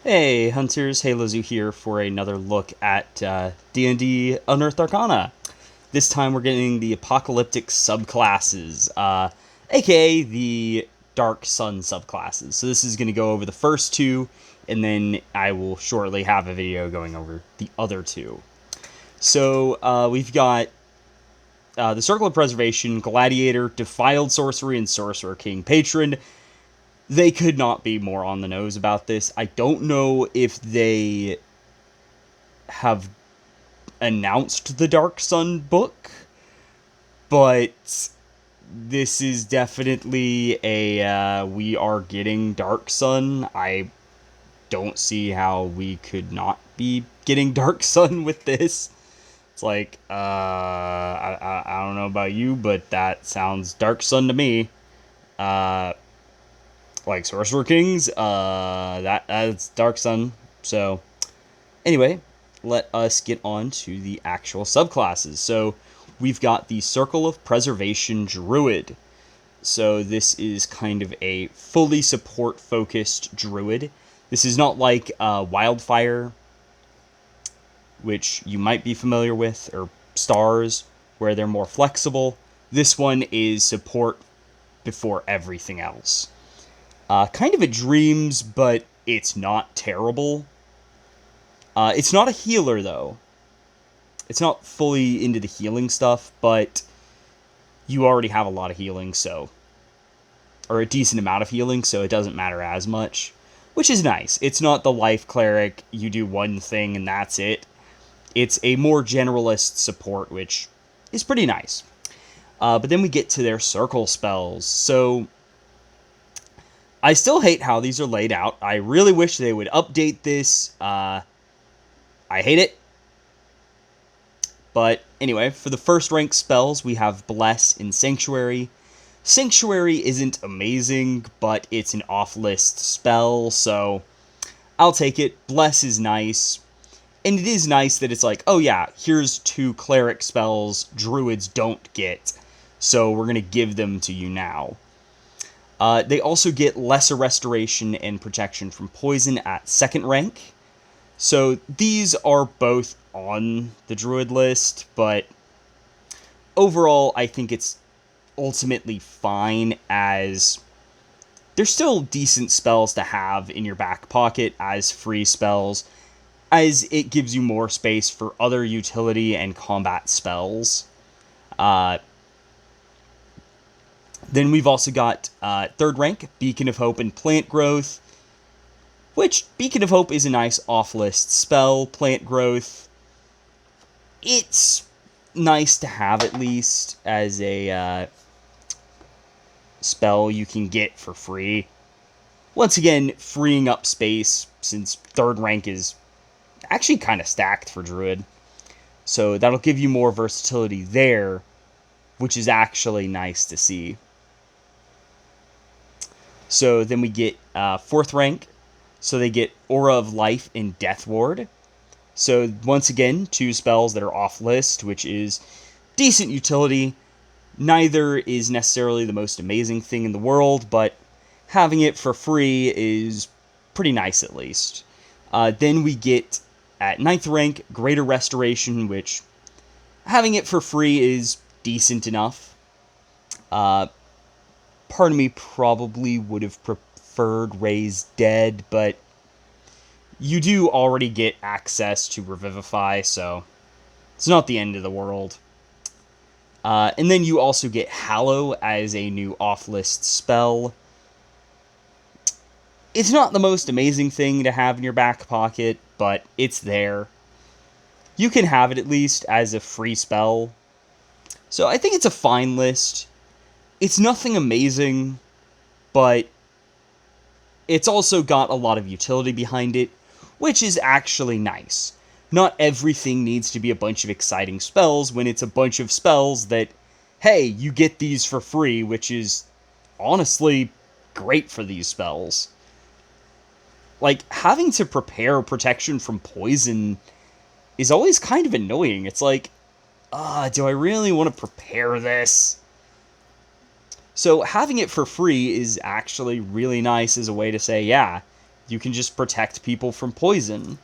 Hey Hunters, Halozu here for another look at D&D Unearthed Arcana. This time we're getting the Apocalyptic Subclasses, aka the Dark Sun Subclasses. So this is going to go over the first two, and then I will shortly have a video going over the other two. So we've got the Circle of Preservation, Gladiator, Defiled Sorcery, and Sorcerer King Patron. They could not be more on the nose about this. I don't know if they have announced the Dark Sun book, but this is definitely a we are getting Dark Sun. I don't see how we could not be getting Dark Sun with this. It's like, I don't know about you, but that sounds Dark Sun to me. Like Sorcerer Kings, that's Dark Sun. So, anyway, let us get on to the actual subclasses. So, we've got the Circle of Preservation Druid. So, this is kind of a fully support-focused Druid. This is not like Wildfire, which you might be familiar with, or Stars, where they're more flexible. This one is support before everything else. Kind of a Dreams, but it's not terrible. It's not a healer, though. It's not fully into the healing stuff, but you already have a lot of healing, so... Or a decent amount of healing, so it doesn't matter as much. Which is nice. It's not the Life Cleric, you do one thing and that's it. It's a more generalist support, which is pretty nice. But then we get to their circle spells. So... I still hate how these are laid out. I really wish they would update this. I hate it. But anyway, for the first rank spells, we have Bless and Sanctuary. Sanctuary isn't amazing, but it's an off-list spell, so I'll take it. Bless is nice. And it is nice that it's like, oh yeah, here's 2 cleric spells Druids don't get, so we're going to give them to you now. They also get Lesser Restoration and Protection from Poison at 2nd rank. So these are both on the Druid list, but overall I think it's ultimately fine, as they're still decent spells to have in your back pocket as free spells, as it gives you more space for other utility and combat spells. Then we've also got 3rd rank, Beacon of Hope and Plant Growth, which Beacon of Hope is a nice off-list spell. Plant Growth, it's nice to have at least as a spell you can get for free. Once again, freeing up space, since 3rd rank is actually kind of stacked for Druid. So that'll give you more versatility there, which is actually nice to see. So then we get 4th rank, so they get Aura of Life and Death Ward. So once again, 2 spells that are off list, which is decent utility. Neither is necessarily the most amazing thing in the world, but having it for free is pretty nice at least. Then we get, at 9th rank, Greater Restoration, which having it for free is decent enough. Part of me probably would have preferred Raise Dead, but you do already get access to Revivify, so it's not the end of the world. And then you also get Hallow as a new off-list spell. It's not the most amazing thing to have in your back pocket, but it's there. You can have it at least as a free spell. So I think it's a fine list. It's nothing amazing, but it's also got a lot of utility behind it, which is actually nice. Not everything needs to be a bunch of exciting spells when it's a bunch of spells that, hey, you get these for free, which is honestly great for these spells. Like, having to prepare protection from poison is always kind of annoying. It's like, do I really want to prepare this? So having it for free is actually really nice as a way to say, yeah, you can just protect people from poison.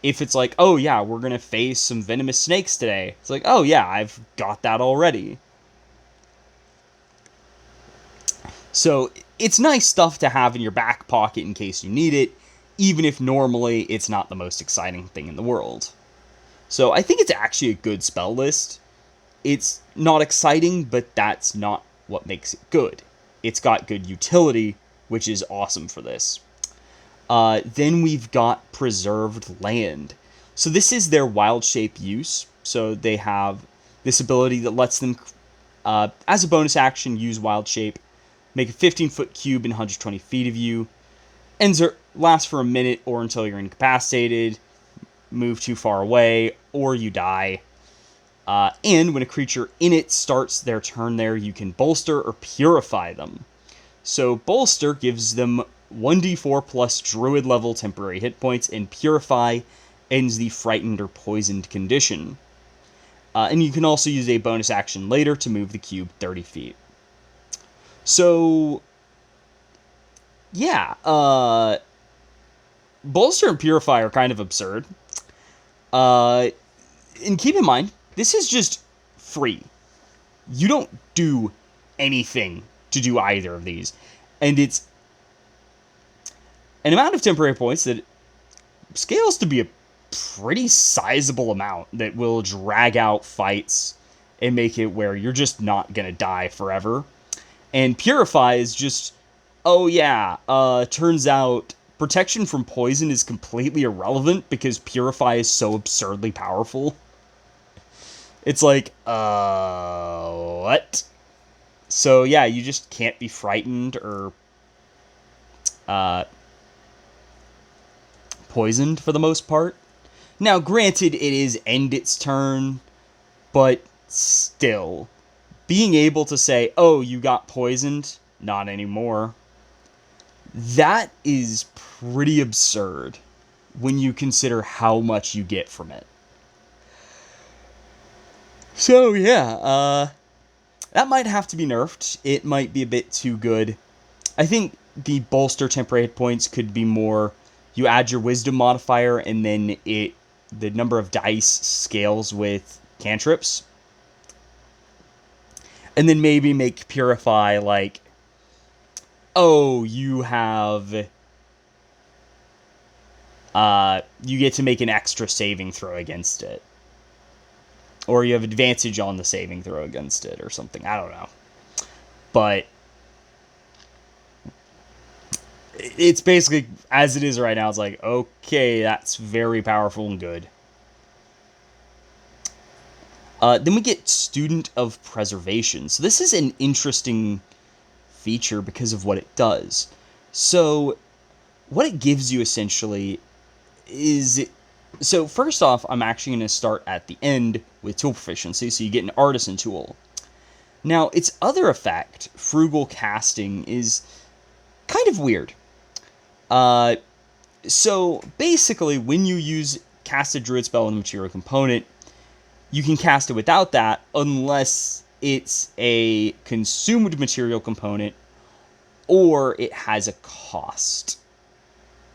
If it's like, oh yeah, we're going to face some venomous snakes today, it's like, oh yeah, I've got that already. So it's nice stuff to have in your back pocket in case you need it, even if normally it's not the most exciting thing in the world. So I think it's actually a good spell list. It's not exciting, but that's not what makes it good. It's got good utility, which is awesome for this. Then we've got Preserved Land. So this is their wild shape use. So they have this ability that lets them, as a bonus action, use wild shape, make a 15-foot cube in 120 feet of you, lasts for a minute or until you're incapacitated, move too far away, or you die. And when a creature in it starts their turn there, you can bolster or purify them. So bolster gives them 1d4 plus druid level temporary hit points, and purify ends the frightened or poisoned condition. And you can also use a bonus action later to move the cube 30 feet. So, yeah, bolster and purify are kind of absurd. And keep in mind, this is just free. You don't do anything to do either of these. And it's an amount of temporary points that scales to be a pretty sizable amount that will drag out fights and make it where you're just not going to die forever. And purify is just, oh yeah, turns out protection from poison is completely irrelevant because purify is so absurdly powerful. It's like, what? So yeah, you just can't be frightened or poisoned for the most part. Now, granted, it is end its turn, but still, being able to say, oh, you got poisoned, not anymore, that is pretty absurd when you consider how much you get from it. So, yeah, that might have to be nerfed. It might be a bit too good. I think the bolster temporary hit points could be more, you add your wisdom modifier, and then the number of dice scales with cantrips. And then maybe make purify like, oh, you have, you get to make an extra saving throw against it. Or you have advantage on the saving throw against it or something. I don't know. But it's basically, as it is right now, it's like, okay, that's very powerful and good. Then we get Student of Preservation. So this is an interesting feature because of what it does. So what it gives you essentially is... So first off, I'm actually going to start at the end with tool proficiency, so you get an artisan tool. Now, its other effect, frugal casting, is kind of weird. So basically, when you cast a druid spell with a material component, you can cast it without that unless it's a consumed material component or it has a cost.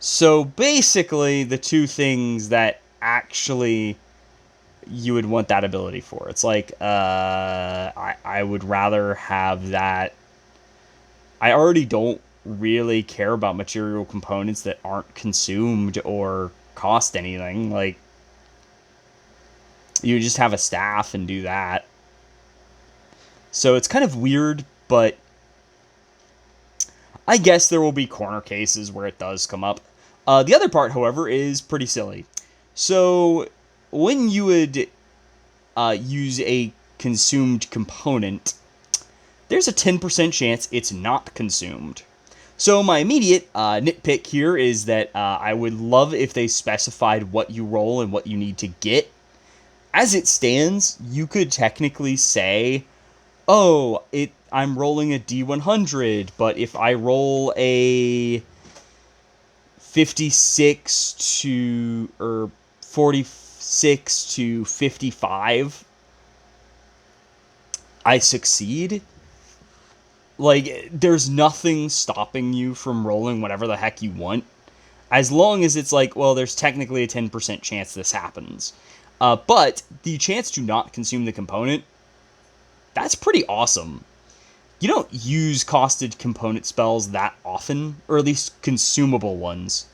So basically, the two things that actually you would want that ability for. It's like, I would rather have that. I already don't really care about material components that aren't consumed or cost anything. Like, you just have a staff and do that. So it's kind of weird, but I guess there will be corner cases where it does come up. The other part, however, is pretty silly. So when you would use a consumed component, there's a 10% chance it's not consumed. So my immediate nitpick here is that I would love if they specified what you roll and what you need to get. As it stands, you could technically say, oh, I'm rolling a D100, but if I roll a 46 to 55, I succeed. Like, there's nothing stopping you from rolling whatever the heck you want. As long as it's like, well, there's technically a 10% chance this happens. But the chance to not consume the component, that's pretty awesome. You don't use costed component spells that often, or at least consumable ones.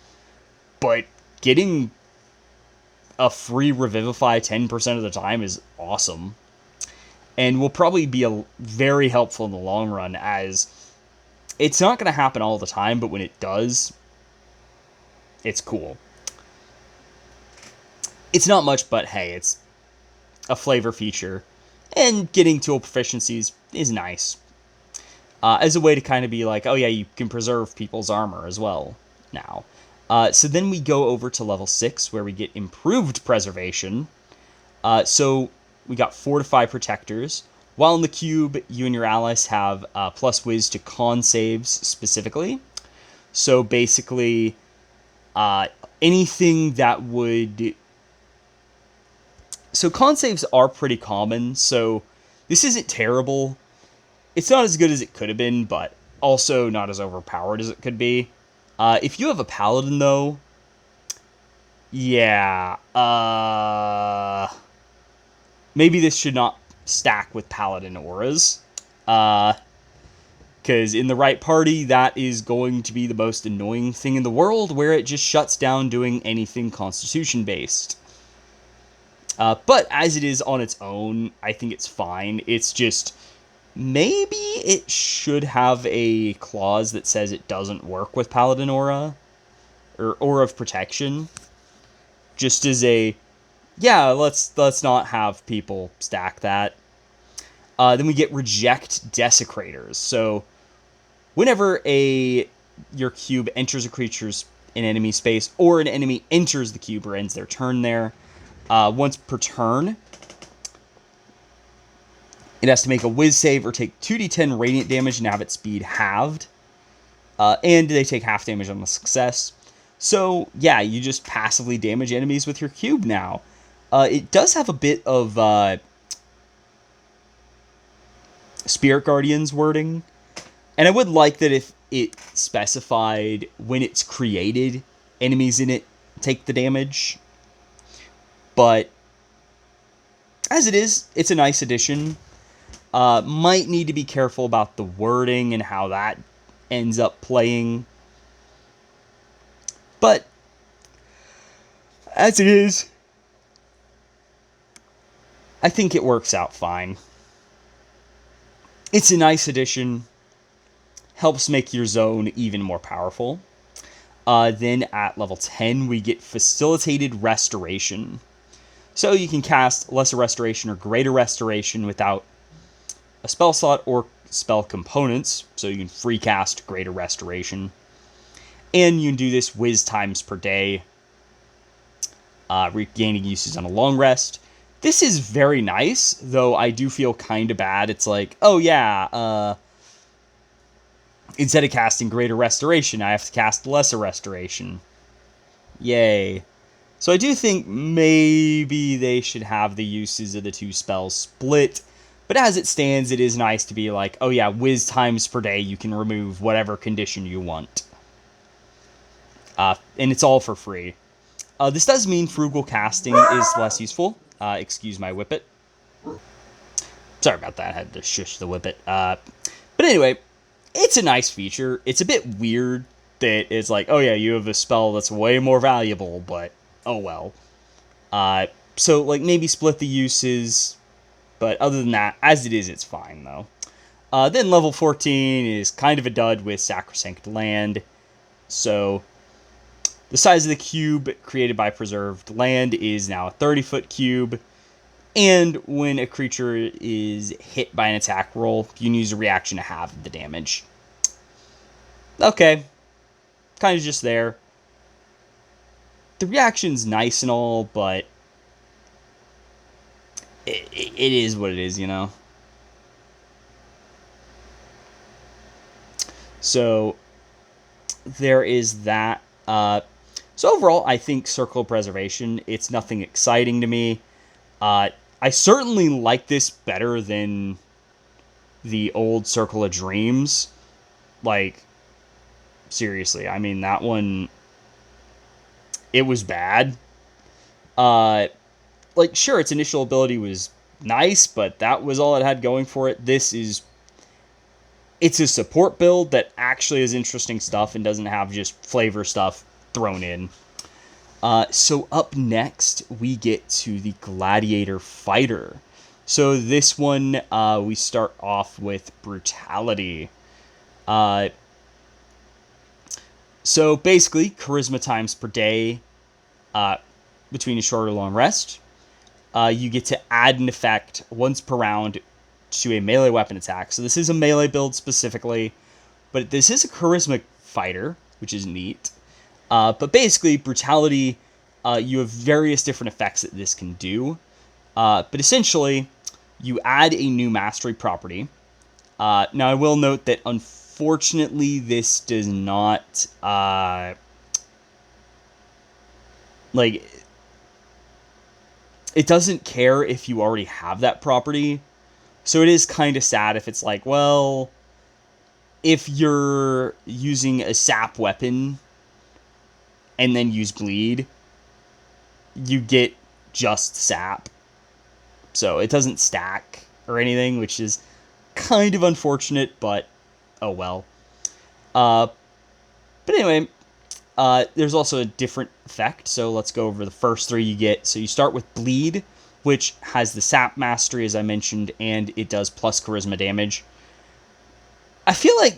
But getting a free Revivify 10% of the time is awesome. And will probably be very helpful in the long run, as it's not going to happen all the time, but when it does, it's cool. It's not much, but hey, it's a flavor feature. And getting tool proficiencies is nice. As a way to kind of be like, oh yeah, you can preserve people's armor as well now. So then we go over to level 6, where we get improved preservation. So we got fortified protectors. While in the cube, you and your allies have plus whiz to con saves specifically. So basically, anything that would... So con saves are pretty common, so this isn't terrible. It's not as good as it could have been, but also not as overpowered as it could be. If you have a paladin, though, yeah, maybe this should not stack with paladin auras. Because in the right party, that is going to be the most annoying thing in the world, where it just shuts down doing anything constitution-based. But as it is on its own, I think it's fine. It's just... maybe it should have a clause that says it doesn't work with Paladin Aura, or Aura of Protection. Just as a, yeah, let's not have people stack that. Then we get Reject Desecrators. So, whenever your cube enters a creature's in enemy space, or an enemy enters the cube or ends their turn there, once per turn, it has to make a whiz save or take 2d10 radiant damage and have its speed halved. And they take half damage on the success. So, yeah, you just passively damage enemies with your cube now. It does have a bit of Spirit Guardians wording. And I would like that if it specified when it's created, enemies in it take the damage. But, as it is, it's a nice addition. Might need to be careful about the wording and how that ends up playing. But, as it is, I think it works out fine. It's a nice addition. Helps make your zone even more powerful. Then at level 10, we get Facilitated Restoration. So you can cast Lesser Restoration or Greater Restoration without a spell slot or spell components, so you can free cast Greater Restoration. And you can do this whiz times per day, regaining uses on a long rest. This is very nice, though I do feel kind of bad. It's like, oh yeah, instead of casting Greater Restoration, I have to cast Lesser Restoration. Yay. So I do think maybe they should have the uses of the two spells split. But as it stands, it is nice to be like, oh yeah, whiz times per day, you can remove whatever condition you want. And it's all for free. This does mean frugal casting is less useful. Excuse my whippet. Sorry about that, I had to shush the whippet. But anyway, it's a nice feature. It's a bit weird that it's like, oh yeah, you have a spell that's way more valuable, but oh well. So, like, maybe split the uses... But other than that, as it is, it's fine, though. Then level 14 is kind of a dud with Sacrosanct Land. So, the size of the cube created by Preserved Land is now a 30-foot cube. And when a creature is hit by an attack roll, you can use a reaction to halve the damage. Okay. Kind of just there. The reaction's nice and all, but... It is what it is, you know? So, there is that. So overall, I think Circle of Preservation, it's nothing exciting to me. I certainly like this better than the old Circle of Dreams. Like, seriously, I mean, that one... it was bad. Sure, its initial ability was nice, but that was all it had going for it. It's a support build that actually has interesting stuff and doesn't have just flavor stuff thrown in. So up next, we get to the Gladiator Fighter. So this one, we start off with Brutality. So basically, charisma times per day between a short or long rest. You get to add an effect once per round to a melee weapon attack. So this is a melee build specifically, but this is a charisma fighter, which is neat. But basically, Brutality, you have various different effects that this can do. But essentially, you add a new mastery property. Now, I will note that unfortunately, this does not, it doesn't care if you already have that property. So it is kind of sad if it's like, well, if you're using a sap weapon and then use bleed, you get just sap. So it doesn't stack or anything, which is kind of unfortunate, but oh well. But anyway, there's also a different effect, so let's go over the first three you get. So you start with Bleed, which has the sap mastery, as I mentioned, and it does plus charisma damage. I feel like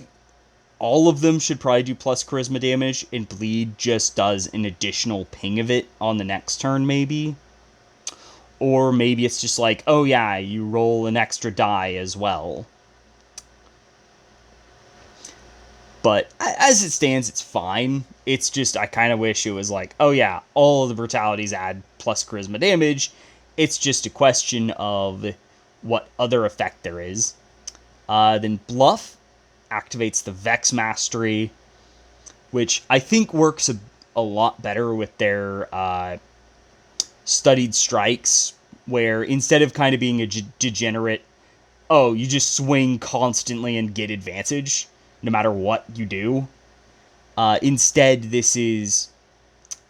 all of them should probably do plus charisma damage, and Bleed just does an additional ping of it on the next turn, maybe. Or maybe it's just like, oh yeah, you roll an extra die as well. But as it stands, it's fine. It's just, I kind of wish it was like, oh yeah, all of the brutalities add plus charisma damage. It's just a question of what other effect there is. Then Bluff activates the Vex Mastery, which I think works a lot better with their Studied Strikes, where instead of kind of being a degenerate, oh, you just swing constantly and get advantage, no matter what you do. Instead, this is,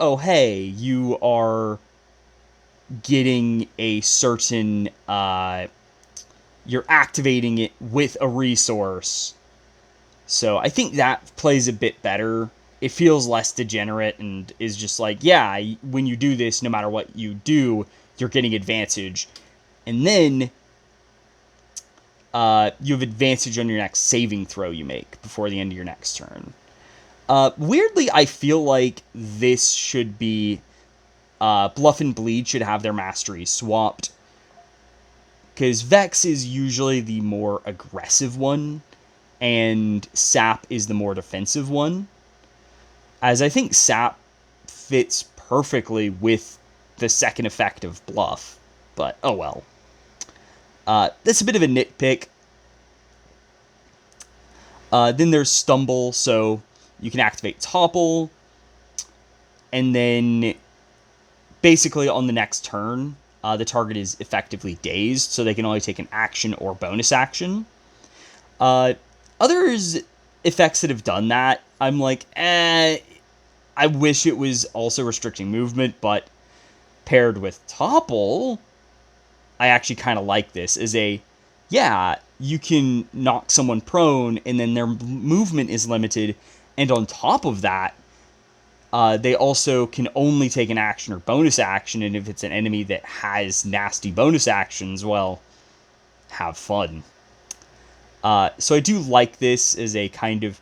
oh, hey, you are getting a certain, you're activating it with a resource. So I think that plays a bit better. It feels less degenerate and is just like, yeah, when you do this, no matter what you do, you're getting advantage. And then you have advantage on your next saving throw you make before the end of your next turn. Weirdly, I feel like this should be... Bluff and Bleed should have their masteries swapped. Because Vex is usually the more aggressive one, and Sap is the more defensive one. As I think Sap fits perfectly with the second effect of Bluff. But, oh well. That's a bit of a nitpick. Then there's Stumble, so you can activate Topple. And then, basically on the next turn, the target is effectively dazed, so they can only take an action or bonus action. Others effects that have done that, I'm like, I wish it was also restricting movement, but paired with Topple, I actually kind of like this as you can knock someone prone, and then their movement is limited, and on top of that, they also can only take an action or bonus action, and if it's an enemy that has nasty bonus actions, well, have fun. So I do like this as a kind of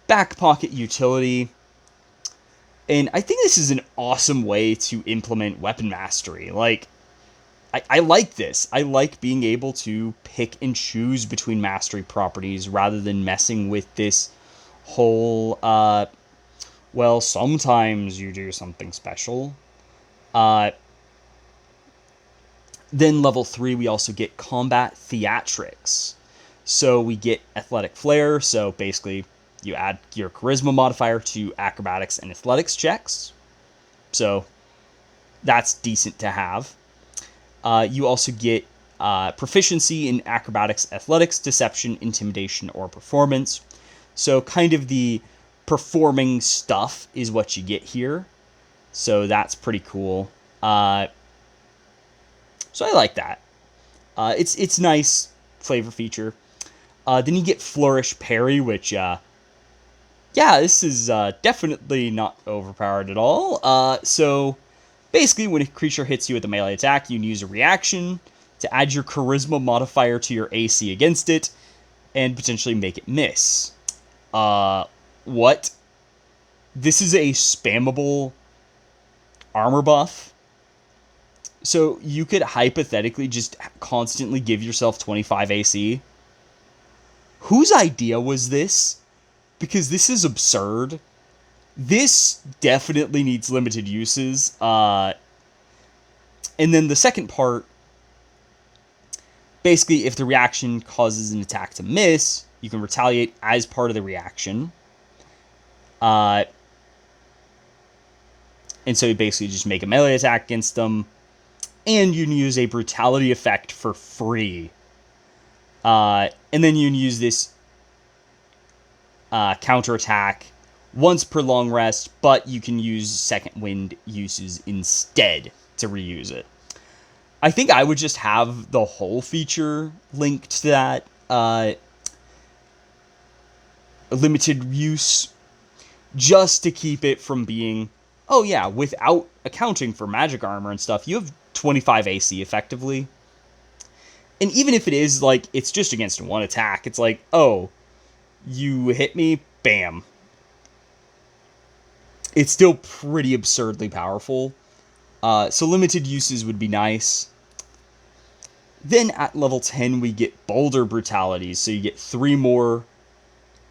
back pocket utility, and I think this is an awesome way to implement weapon mastery. Like, I like this. I like being able to pick and choose between mastery properties rather than messing with this whole, well, sometimes you do something special. Then level 3, we also get Combat Theatrics. So we get Athletic Flair, so basically you add your Charisma modifier to Acrobatics and Athletics checks. So that's decent to have. You also get proficiency in Acrobatics, Athletics, Deception, Intimidation, or Performance. So kind of the performing stuff is what you get here. So that's pretty cool. So I like that. It's nice flavor feature. Then you get Flourish Parry, which, this is definitely not overpowered at all. So basically, when a creature hits you with a melee attack, you can use a reaction to add your Charisma modifier to your AC against it, and potentially make it miss. What? This is a spammable armor buff. So you could hypothetically just constantly give yourself 25 AC. Whose idea was this? Because this is absurd. This definitely needs limited uses. And then the second part, basically, if the reaction causes an attack to miss, you can retaliate as part of the reaction. And so you basically just make a melee attack against them. And you can use a brutality effect for free. And then you can use this counterattack once per long rest, but you can use second wind uses instead to reuse it. I think I would just have the whole feature linked to that limited use, just to keep it from being, oh yeah, without accounting for magic armor and stuff, you have 25 AC effectively. And even if it is, like, it's just against one attack, it's like, oh, you hit me, bam. It's still pretty absurdly powerful. So limited uses would be nice. Then at level 10, we get Bolder Brutalities. So you get 3 more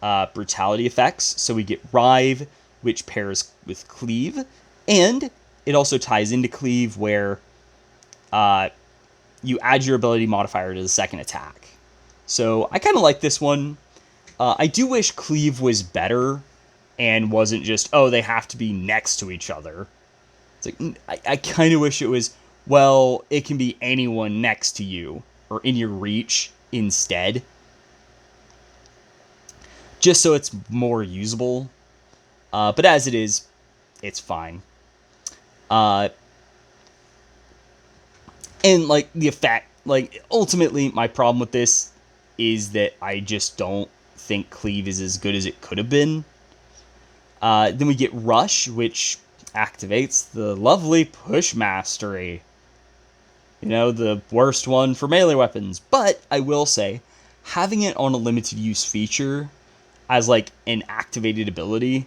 brutality effects. So we get Rive, which pairs with Cleave. And it also ties into Cleave, where you add your ability modifier to the second attack. So I kind of like this one. I do wish Cleave was better and wasn't just, oh, they have to be next to each other. It's like, I kind of wish it was, well, it can be anyone next to you or in your reach instead. Just so it's more usable. But as it is, it's fine. And, like, the effect, like, ultimately, my problem with this is that I just don't think Cleave is as good as it could have been. Then we get Rush, which activates the lovely Push Mastery. You know, the worst one for melee weapons. But I will say, having it on a limited use feature as, like, an activated ability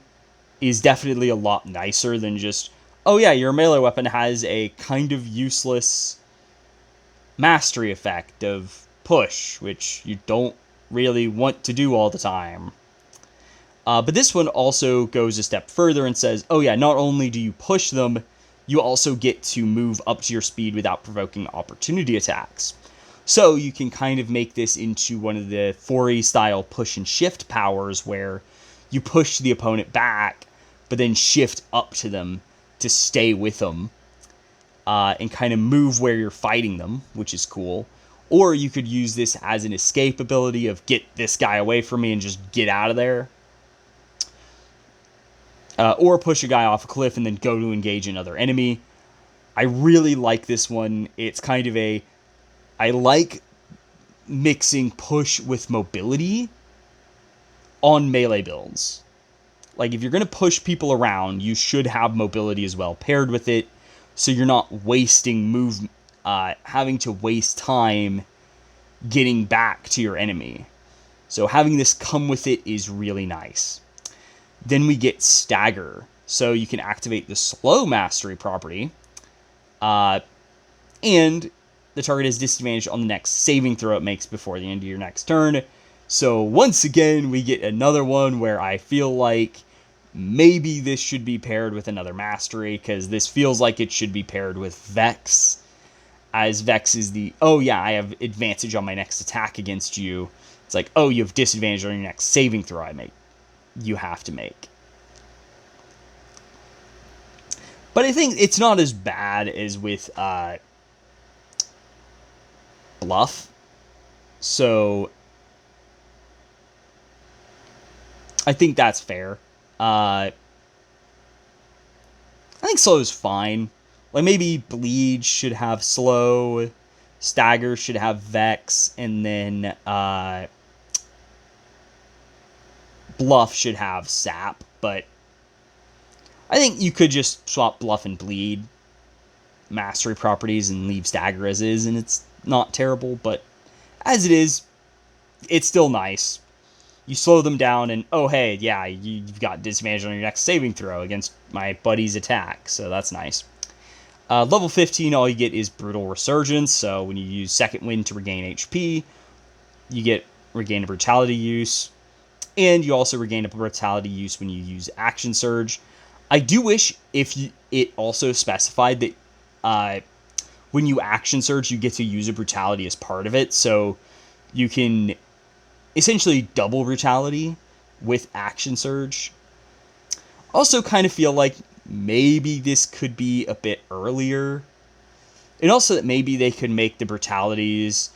is definitely a lot nicer than just, oh yeah, your melee weapon has a kind of useless mastery effect of push, which you don't really want to do all the time. But this one also goes a step further and says, oh yeah, not only do you push them, you also get to move up to your speed without provoking opportunity attacks. So you can kind of make this into one of the 4E style push and shift powers, where you push the opponent back, but then shift up to them to stay with them, and kind of move where you're fighting them, which is cool. Or you could use this as an escape ability of get this guy away from me and just get out of there. Or push a guy off a cliff and then go to engage another enemy. I really like this one. It's kind of I like mixing push with mobility on melee builds. Like, if you're going to push people around, you should have mobility as well paired with it, so you're not having to waste time getting back to your enemy. So having this come with it is really nice. Then we get Stagger. So you can activate the Slow Mastery property. And the target has disadvantage on the next saving throw it makes before the end of your next turn. So once again, we get another one where I feel like maybe this should be paired with another mastery, because this feels like it should be paired with Vex. As Vex is oh yeah, I have advantage on my next attack against you. It's like, oh, you have disadvantage on your next saving throw you have to make. But I think it's not as bad as with Bluff. So I think that's fair. I think slow is fine. Like, maybe bleed should have slow, stagger should have vex, and then bluff should have sap, but I think you could just swap bluff and bleed mastery properties and leave stagger as is, and it's not terrible, but as it is, it's still nice. You slow them down, and oh hey, yeah, you've got disadvantage on your next saving throw against my buddy's attack, so that's nice. Level 15, all you get is Brutal Resurgence, so when you use Second Wind to regain HP, you get Regain a Brutality use, and you also regain a Brutality use when you use Action Surge. I do wish if it also specified that when you Action Surge, you get to use a Brutality as part of it, so you can essentially double Brutality with Action Surge. Also kind of feel like maybe this could be a bit earlier. And also that maybe they could make the Brutalities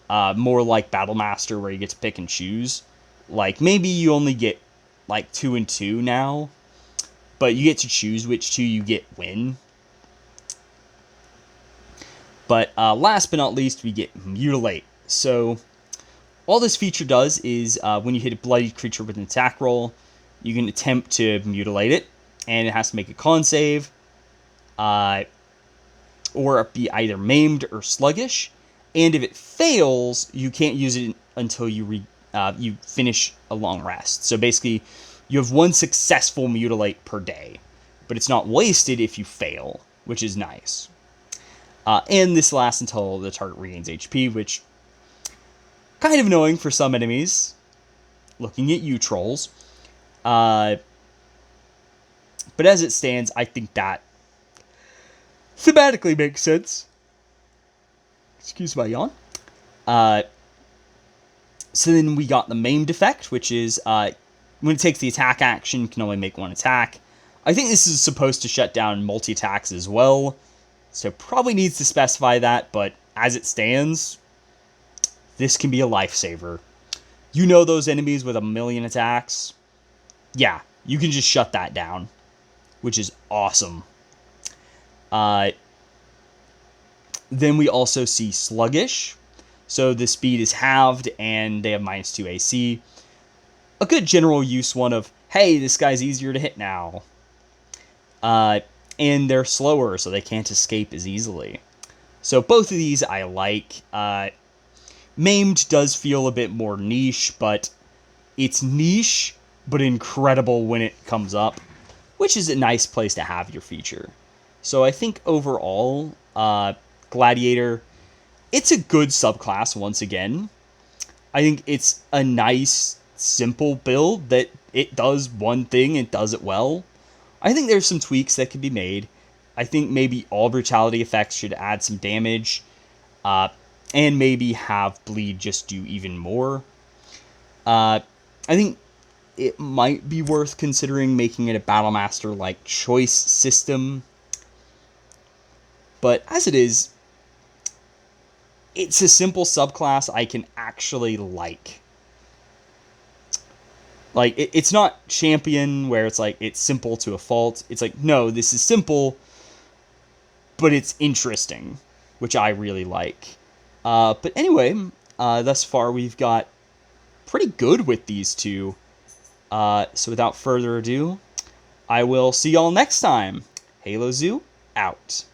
more like Battlemaster, where you get to pick and choose. Like, maybe you only get like 2 and 2 now, but you get to choose which 2 you get when. But last but not least, we get Mutilate. So all this feature does is when you hit a bloodied creature with an attack roll, you can attempt to mutilate it, and it has to make a con save, or be either maimed or sluggish. And if it fails, you can't use it until you finish a long rest. So basically, you have 1 successful mutilate per day, but it's not wasted if you fail, which is nice. And this lasts until the target regains HP, which kind of annoying for some enemies. Looking at you, trolls. But as it stands, I think that thematically makes sense. Excuse my yawn. So then we got the maimed effect, which is when it takes the attack action, you can only make 1 attack. I think this is supposed to shut down multi-attacks as well, so probably needs to specify that, but as it stands, this can be a lifesaver. You know those enemies with 1,000,000 attacks? Yeah, you can just shut that down, which is awesome. Then we also see Sluggish. So the speed is halved, and they have -2 AC. A good general use one of, hey, this guy's easier to hit now. And they're slower, so they can't escape as easily. So both of these I like. Maimed does feel a bit more niche, but it's niche, but incredible when it comes up, which is a nice place to have your feature. So I think overall, Gladiator, it's a good subclass once again. I think it's a nice, simple build that it does one thing and does it well. I think there's some tweaks that could be made. I think maybe all brutality effects should add some damage, and maybe have bleed just do even more. I think it might be worth considering making it a Battlemaster-like choice system. But as it is, it's a simple subclass I can actually like. Like, it's not Champion, where it's like, it's simple to a fault. It's like, no, this is simple, but it's interesting, which I really like. But anyway, thus far we've got pretty good with these two. So without further ado, I will see y'all next time. Halo Zoo, out.